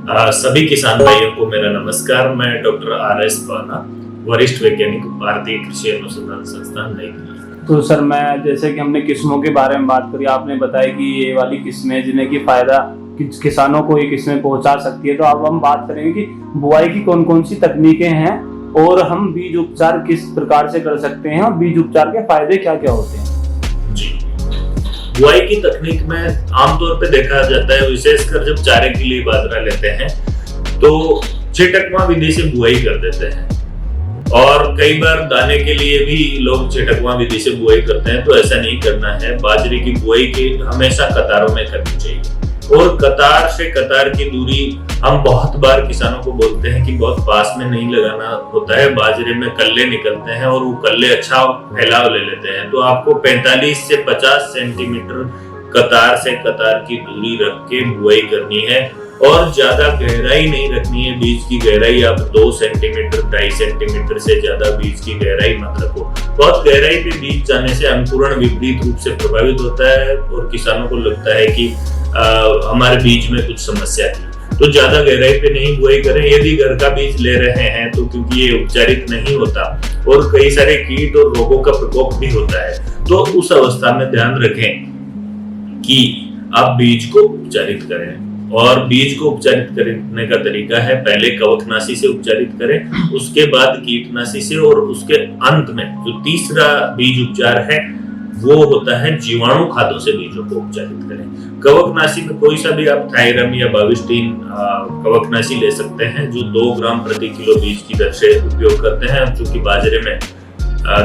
सभी किसान भाइयों को मेरा नमस्कार। मैं डॉक्टर RS पाना, वरिष्ठ वैज्ञानिक, भारतीय कृषि अनुसंधान संस्थान, नई दिल्ली। तो सर, मैं जैसे कि हमने किस्मों के बारे में बात करी, आपने बताया कि ये वाली किस्में जिन्हें की फायदा किसानों को ये किस्में पहुंचा सकती है। तो अब हम बात करेंगे कि बुआई की कौन कौन सी तकनीकें हैं और हम बीज उपचार किस प्रकार से कर सकते हैं और बीज उपचार के फायदे क्या क्या होते हैं। जी, बुआई की तकनीक में आमतौर पे देखा जाता है, विशेषकर जब चारे के लिए बाजरा लेते हैं तो छिटकवा विधि से बुआई कर देते हैं, और कई बार दाने के लिए भी लोग छिटकवा विधि से बुआई करते हैं। तो ऐसा नहीं करना है। बाजरे की बुआई की हमेशा कतारों में करनी चाहिए, और कतार से कतार की दूरी हम बहुत बार किसानों को बोलते हैं कि बहुत पास में नहीं लगाना होता है। बाजरे में कल्ले निकलते हैं और वो कल्ले अच्छा फैलाव ले लेते हैं। तो आपको 45 से 50 सेंटीमीटर कतार से कतार की दूरी रख के बुआई करनी है, और ज्यादा गहराई नहीं रखनी है। बीज की गहराई आप 2 सेंटीमीटर 2.5 सेंटीमीटर से ज्यादा बीज की गहराई मत रखो। बहुत गहराई पे बीज जाने से अंकुरण विपरीत रूप से प्रभावित होता है और किसानों को लगता है कि हमारे बीज में कुछ समस्या थी। तो ज्यादा गहराई पे नहीं बुआई करें। यदि घर का बीज ले रहे हैं तो क्योंकि ये उपचारित नहीं होता और कई सारे कीट और रोगों का प्रकोप भी होता है, तो उस अवस्था में ध्यान रखें कि आप बीज को उपचारित करें। और बीज को उपचारित करने का तरीका है, पहले कवकनाशी से उपचारित करें, उसके बाद कीटनाशी से, और उसके अंत में जो तीसरा बीज उपचार है वो होता है जीवाणु खादों से बीजों को उपचारित करें। कवकनाशी में कोई सा भी आप थायरम या बाविस्टीन कवकनाशी ले सकते हैं, जो 2 ग्राम प्रति किलो बीज की दर से उपयोग करते हैं। चूंकि बाजरे में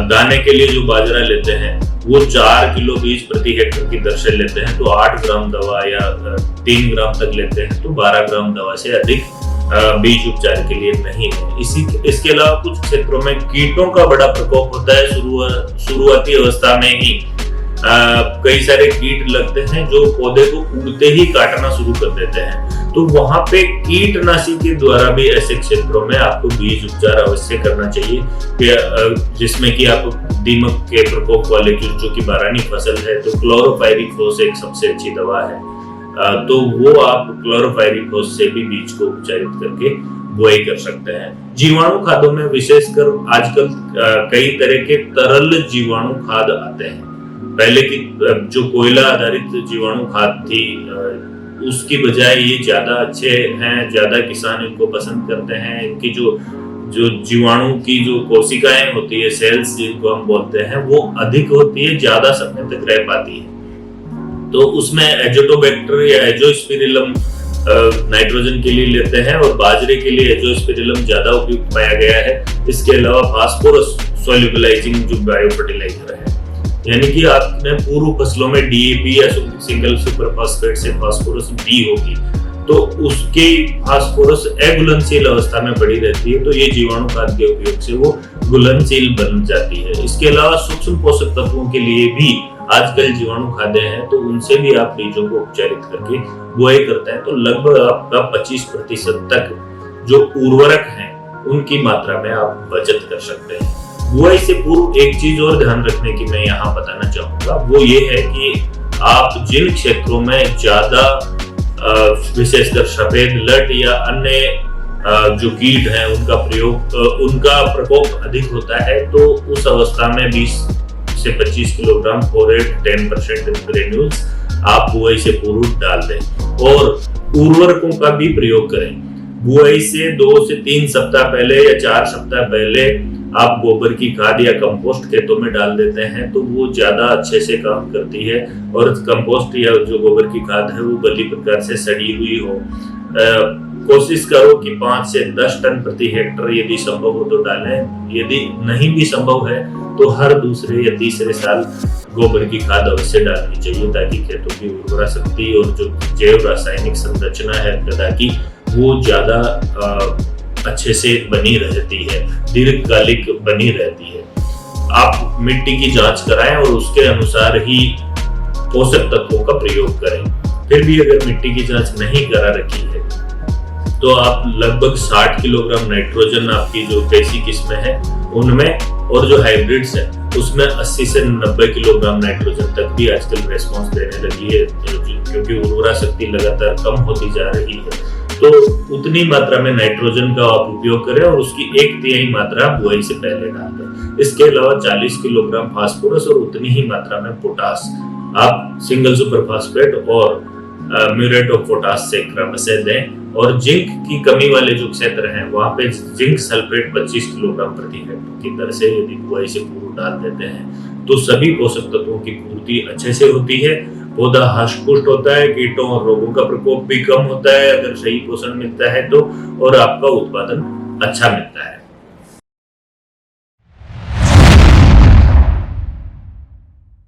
दाने के लिए जो बाजरा लेते हैं वो 4 किलो बीज प्रति हेक्टेयर की दर से लेते हैं, तो 8 ग्राम दवा या 3 ग्राम तक लेते हैं, तो 12 ग्राम दवा से अधिक बीज उपचार के लिए नहीं है। इसके अलावा कुछ क्षेत्रों में कीटों का बड़ा प्रकोप होता है। शुरुआती अवस्था में ही कई सारे कीट लगते हैं जो पौधे को उगते ही काटना शुरू कर देते हैं। तो वहां पे कीटनाशी के द्वारा भी ऐसे क्षेत्रों में आपको बीज उपचार अवश्य करना चाहिए, जिसमें कि आप दीमक के प्रकोप वाले जो कि बारानी फसल है, तो क्लोरोपाइरीफॉस एक सबसे अच्छी दवा है। तो वो आप क्लोरोपाइरीफॉस से भी बीज को उपचारित करके बुआई कर सकते हैं। जीवाणु खादों में विशेषकर आजकल कई तरह के तरल जीवाणु खाद आते हैं। पहले की जो कोयला आधारित जीवाणु खाद थी, उसकी बजाय ये ज्यादा अच्छे हैं, ज्यादा किसान इनको पसंद करते हैं। इनकी जो जीवाणु की जो कोशिकाएं होती है, सेल्स जिनको हम बोलते हैं, वो अधिक होती है, ज्यादा समय तक रह पाती है। तो उसमें एजोटोबैक्टर या एजोस्पिरिलम नाइट्रोजन के लिए लेते हैं, और बाजरे के लिए एजोस्पिरिलम ज्यादा उपयुक्त पाया गया है। इसके अलावा फास्फोरस सोल्यूबलाइजिंग जो बायो फर्टिलाइजर है, यानी कि आपने पूर्व फसलों में DAP या सिंगल सुपर फास्फेट से फास्फोरस डी होगी, तो उसके फास्फोरस अघुलनशील अवस्था में पड़ी रहती है, तो ये जीवाणु खाद के उपयोग से वो घुलनशील बन जाती है। इसके अलावा सूक्ष्म पोषक तत्वों के लिए भी आजकल जीवाणु खाद्य हैं, तो उनसे भी आप बीजों को उपचारित करके बुआई करते हैं, तो लगभग आपका 25% तक जो उर्वरक हैं उनकी मात्रा में आप बचत कर सकते हैं। बुआई से पूर्व एक चीज और ध्यान रखने की मैं यहाँ बताना चाहूंगा, वो ये है कि आप जिन क्षेत्रों में ज्यादा विशेषकर सफेद लट या अन्य जो कीट हैं उनका प्रकोप अधिक होता है, तो उस अवस्था में 20 से 25 किलोग्राम फोरेट 10% ग्रेन्यूल्स आप बुआई से पूर्व डाल दें, और उर्वरकों का भी प्रयोग करें। बुआई से 2 से 3 सप्ताह पहले या 4 सप्ताह पहले आप गोबर की खाद या कंपोस्ट खेतों में डाल देते हैं, तो वो ज्यादा अच्छे से काम करती है। और कंपोस्ट या जो गोबर की खाद है वो भली प्रकार से सड़ी हुई हो। कोशिश करो कि 5 से 10 टन प्रति हेक्टेयर यदि संभव हो तो डालें। यदि नहीं भी संभव है तो हर दूसरे या तीसरे साल गोबर की खाद अवश्य डालनी चाहिए, ताकि खेतों की उर्वरा शक्ति और जो जैव रासायनिक संरचना है मृदा की, वो ज्यादा अच्छे से बनी रहती है, दीर्घकालिक बनी रहती है। आप मिट्टी की जांच कराएं और उसके अनुसार ही पोषक तत्वों का प्रयोग करें। फिर भी अगर मिट्टी की जांच नहीं करा रखी है तो आप लगभग 60 किलोग्राम नाइट्रोजन आपकी जो देसी किस्में हैं उनमें, और जो हाइब्रिड्स हैं उसमें 80 से 90 किलोग्राम नाइट्रोजन तक भी आजकल रेस्पॉन्स देने लगी है, क्योंकि उर्वरा शक्ति लगातार कम होती जा रही है। तो उतनी मात्रा में नाइट्रोजन का आप उपयोग करें और उसकी 1/3 मात्रा बुआई से पहले डाल दें। इसके अलावा 40 किलोग्राम फास्फोरस और उतनी ही मात्रा में पोटास आप सिंगल सुपर फास्फेट और म्यूरेट ऑफ पोटास से क्रमशः दें। और जिंक की कमी वाले जो क्षेत्र हैं वहां पे जिंक सल्फेट 25 किलोग्राम प्रति हेक्टेयर की दर से यदि बुआई से पूर्व डाल देते हैं तो सभी पोषक तत्वों की पूर्ति अच्छे से होती है, पौधा हष्ट पुष्ट होता है, कीटों और रोगों का प्रकोप भी कम होता है अगर सही पोषण मिलता है तो, और आपका उत्पादन अच्छा मिलता है।